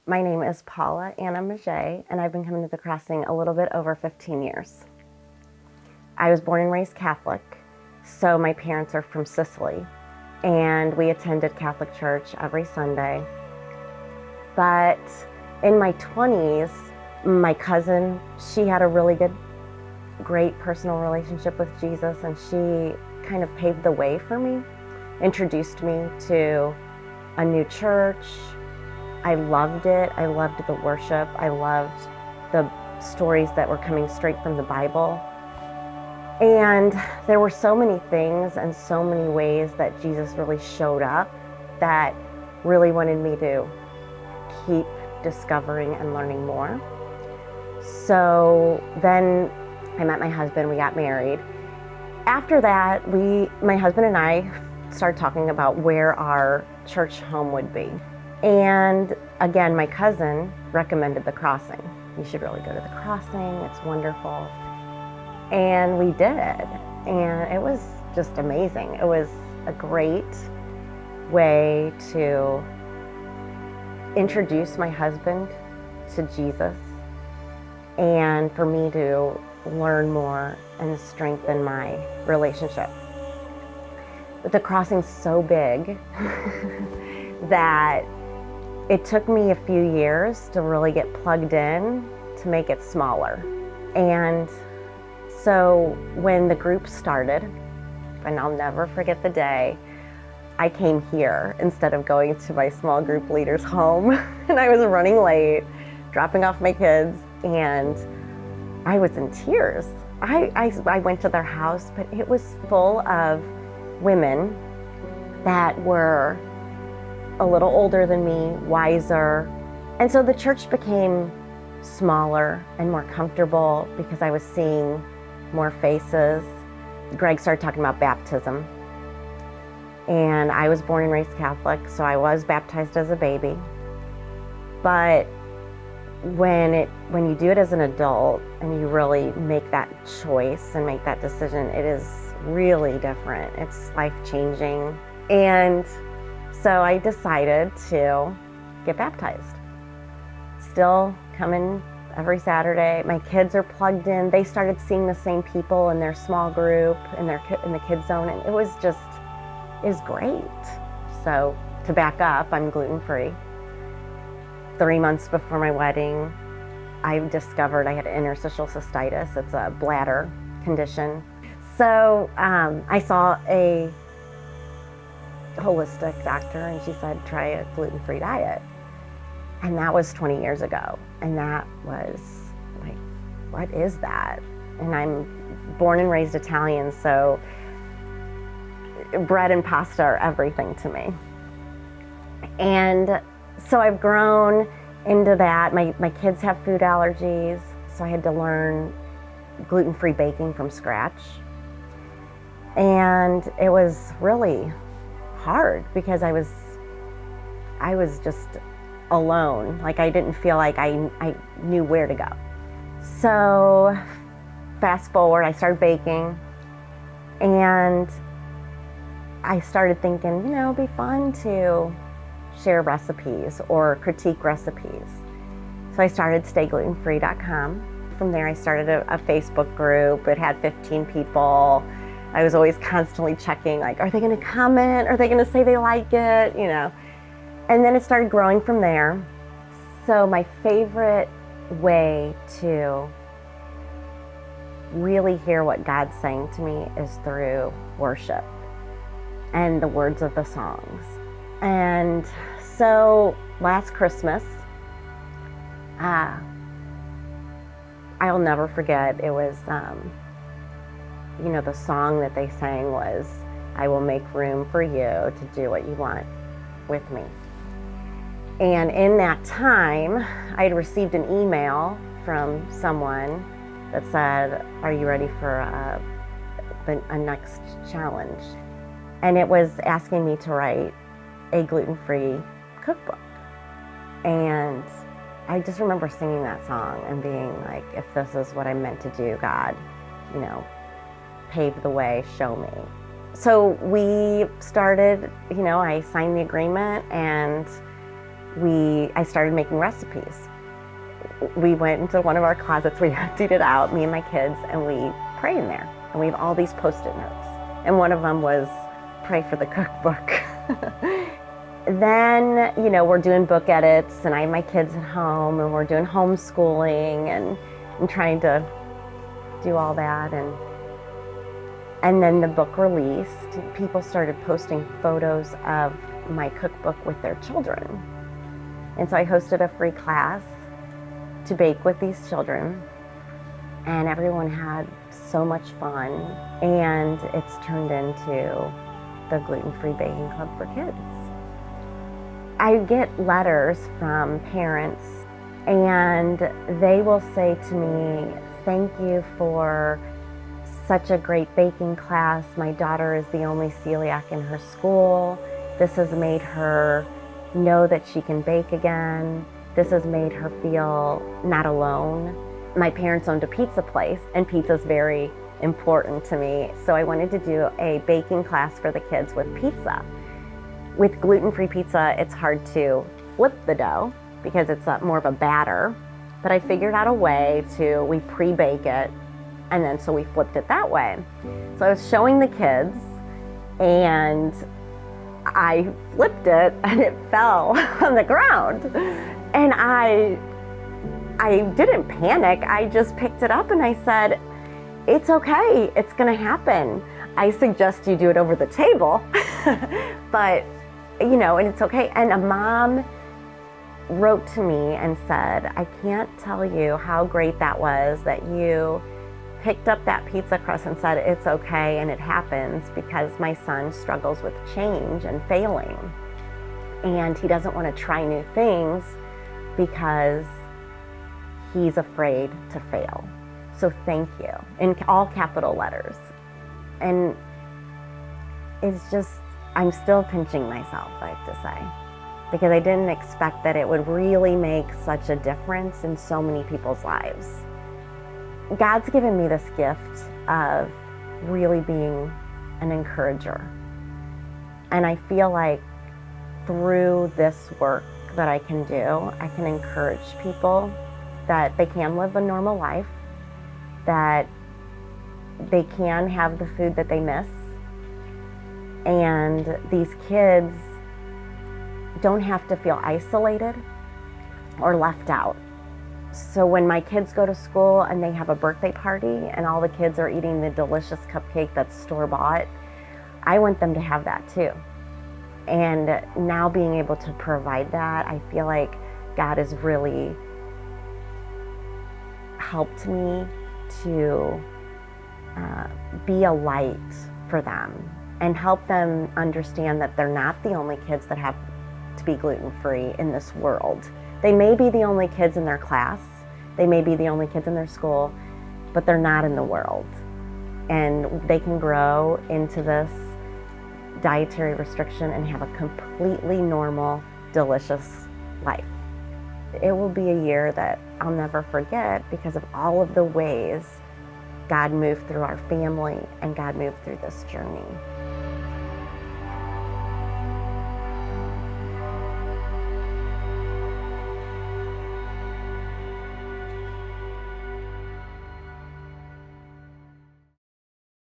My name is Paula Anna Maget, and I've been coming to the Crossing a little bit over 15 years. I was born and raised Catholic, so my parents are from Sicily, and we attended Catholic church every Sunday. But in my 20s, my cousin, she had a really great personal relationship with Jesus, and she kind of paved the way for me, introduced me to a new church. I loved it. I loved the worship. I loved the stories that were coming straight from the Bible. And there were so many things and so many ways that Jesus really showed up that really wanted me to keep discovering and learning more. So then I met my husband, we got married. After that, my husband and I started talking about where our church home would be. And again, my cousin recommended the Crossing. You should really go to the Crossing, it's wonderful. And we did, and it was just amazing. It was a great way to introduce my husband to Jesus and for me to learn more and strengthen my relationship. But the Crossing's so big that it took me a few years to really get plugged in to make it smaller. And so when the group started, and I'll never forget the day, I came here instead of going to my small group leader's home. And I was running late, dropping off my kids, and I was in tears. I went to their house, but it was full of women that were a little older than me, wiser. And so the church became smaller and more comfortable because I was seeing more faces. Greg started talking about baptism. And I was born and raised Catholic, so I was baptized as a baby. But when you do it as an adult and you really make that choice and make that decision, it is really different. It's life-changing. And so I decided to get baptized. Still coming every Saturday. My kids are plugged in. They started seeing the same people in their small group, in the kids zone, and it was great. So to back up, I'm gluten-free. 3 months before my wedding, I discovered I had interstitial cystitis. It's a bladder condition. So I saw a holistic doctor, and she said, try a gluten-free diet. And that was 20 years ago. And that was like, what is that? And I'm born and raised Italian, so bread and pasta are everything to me. And so I've grown into that. My kids have food allergies, so I had to learn gluten-free baking from scratch. And it was really hard because I was just alone. Like I didn't feel like I knew where to go. So fast forward, I started baking, and I started thinking, it'd be fun to share recipes or critique recipes. So I started StayGlutenFree.com. From there, I started a Facebook group. It had 15 people. I was always constantly checking, like, are they going to comment? Are they going to say they like it? And then it started growing from there. So my favorite way to really hear what God's saying to me is through worship and the words of the songs. And so last Christmas, I'll never forget, it was, the song that they sang was, I will make room for you to do what you want with me. And in that time, I had received an email from someone that said, are you ready for a next challenge? And it was asking me to write a gluten-free cookbook. And I just remember singing that song and being like, if this is what I'm meant to do, God, pave the way, show me. So we started, I signed the agreement, and I started making recipes. We went into one of our closets, we emptied it out, me and my kids, and we pray in there. And we have all these Post-it notes. And one of them was, pray for the cookbook. Then, we're doing book edits, and I have my kids at home, and we're doing homeschooling and trying to do all that. And then the book released. People started posting photos of my cookbook with their children. And so I hosted a free class to bake with these children, and everyone had so much fun, and it's turned into the gluten-free baking club for kids. I get letters from parents, and they will say to me, thank you for such a great baking class. My daughter is the only celiac in her school. This has made her know that she can bake again. This has made her feel not alone. My parents owned a pizza place, and pizza is very important to me. So I wanted to do a baking class for the kids with pizza. With gluten-free pizza, it's hard to flip the dough because it's more of a batter. But I figured out a way we pre-bake it, and then so we flipped it that way. So I was showing the kids, and I flipped it, and it fell on the ground. And I didn't panic. I just picked it up and I said, it's okay, it's gonna happen. I suggest you do it over the table, but and it's okay. And a mom wrote to me and said, I can't tell you how great that was that you picked up that pizza crust and said, it's okay and it happens, because my son struggles with change and failing. And he doesn't want to try new things because he's afraid to fail. So thank you, in all capital letters. And it's just, I'm still pinching myself, I have to say, because I didn't expect that it would really make such a difference in so many people's lives. God's given me this gift of really being an encourager. And I feel like through this work that I can do, I can encourage people that they can live a normal life, that they can have the food that they miss, and these kids don't have to feel isolated or left out. So when my kids go to school and they have a birthday party and all the kids are eating the delicious cupcake that's store-bought, I want them to have that too. And now being able to provide that, I feel like God has really helped me to be a light for them and help them understand that they're not the only kids that have to be gluten-free in this world. They may be the only kids in their class, they may be the only kids in their school, but they're not in the world. And they can grow into this dietary restriction and have a completely normal, delicious life. It will be a year that I'll never forget because of all of the ways God moved through our family and God moved through this journey.